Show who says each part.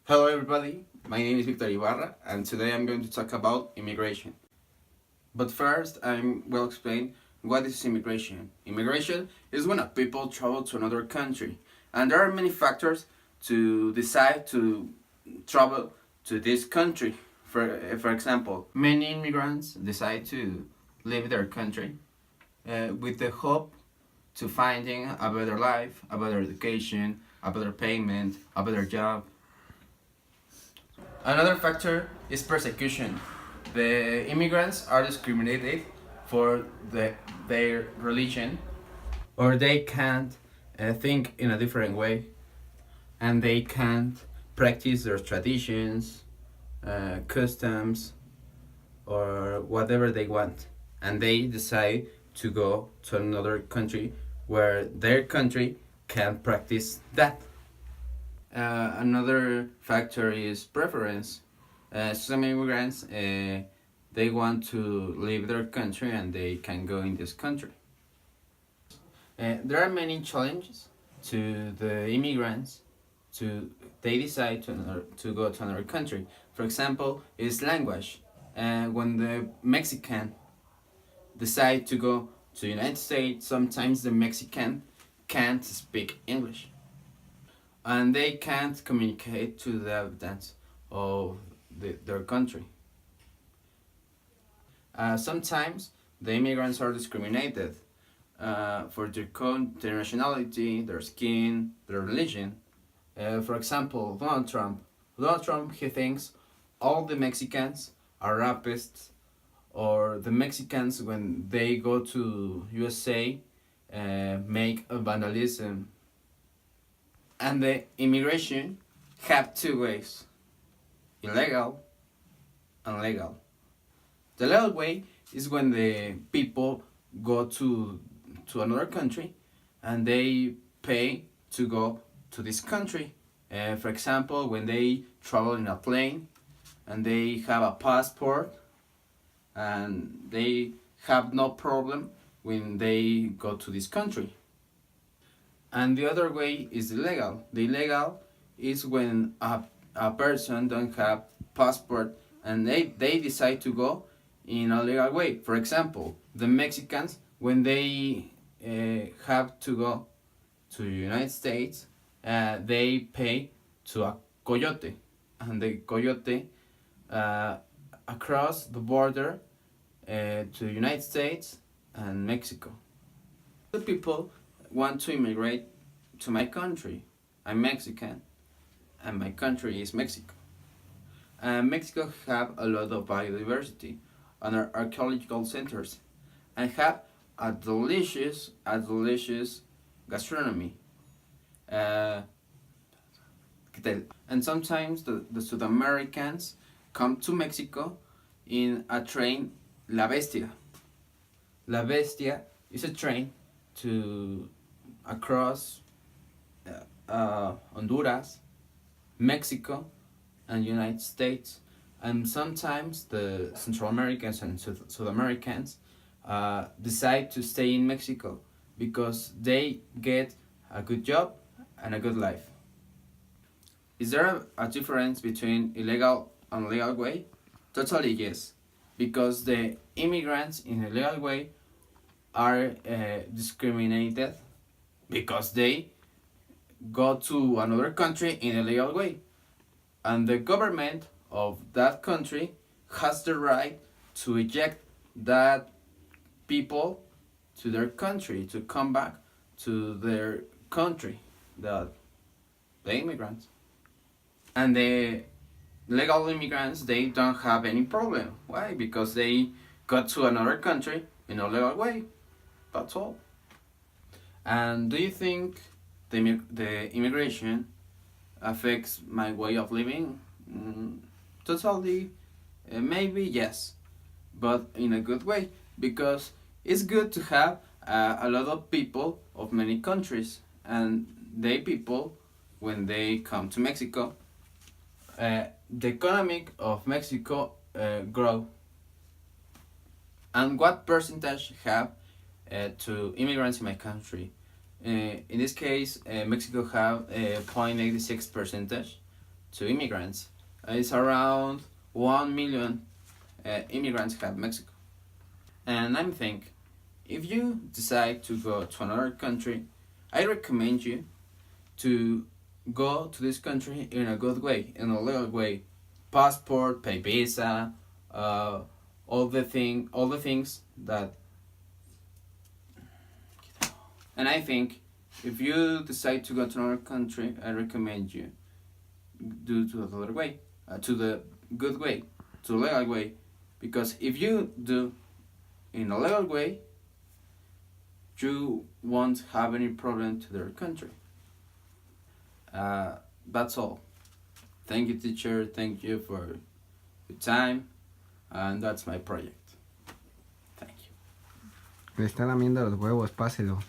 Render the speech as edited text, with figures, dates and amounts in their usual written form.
Speaker 1: Hello everybody, my name is Victor Ibarra and today I'm going to talk about immigration. But first, I will explain what is immigration. Immigration is when a people travel to another country, and there are many factors to decide to travel to this country. For example, many immigrants decide to leave their country with the hope to finding a better life, a better education, a better payment, a better job. Another factor is persecution. The immigrants are discriminated for their religion, or they can't think in a different way, and they can't practice their traditions, customs, or whatever they want. And they decide to go to another country where their country can practice that. Another factor is preference. Some immigrants they want to leave their country and they can go in this country. There are many challenges to the immigrants to they decide to go to another country. For example, is language. When the Mexican decide to go to the United States, sometimes the Mexican can't speak English and they can't communicate to the inhabitants of their country. Sometimes the immigrants are discriminated for their nationality, their skin, their religion. For example, Donald Trump. Donald Trump, he thinks all the Mexicans are rapists, or the Mexicans when they go to USA make a vandalism. And the immigration have two ways: illegal and legal. The legal way is when the people go to another country and they pay to go to this country. For example, when they travel in a plane and they have a passport and they have no problem when they go to this country. And the other way is illegal. The illegal is when a person don't have passport and they decide to go in a legal way. For example, the Mexicans, when they have to go to the United States, they pay to a coyote, and the coyote across the border to the United States and Mexico. The people want to immigrate to my country. I'm Mexican, and my country is Mexico. Mexico have a lot of biodiversity and archaeological centers, and have a delicious gastronomy. And sometimes the South Americans come to Mexico in a train, La Bestia. La Bestia is a train to across Honduras, Mexico, and United States. And sometimes the Central Americans and South Americans decide to stay in Mexico because they get a good job and a good life. Is there a difference between illegal and legal way? Totally yes, because the immigrants in a legal way are discriminated because they go to another country in a legal way, and the government of that country has the right to eject that people to their country, to come back to their country, the immigrants. And the legal immigrants, they don't have any problem. Why? Because they got to another country in a legal way. That's all. And do you think the immigration affects my way of living? Totally, maybe yes, but in a good way, because it's good to have a lot of people of many countries, and they people, when they come to Mexico, the economic of Mexico grow. And what percentage have to immigrants in my country? In this case, Mexico have 0.86%, to immigrants. It's around 1 million immigrants have Mexico. And I'm think, if you decide to go to another country, I recommend you to go to this country in a good way, in a legal way. Passport, pay visa, all the things that. And I think if you decide to go to another country, I recommend you do to the other way, to the good way, to the legal way, because if you do in a legal way, you won't have any problem to their country. That's all. Thank you, teacher. Thank you for your time, and that's my project. Thank you.
Speaker 2: Le está lamiendo los huevos, páselo.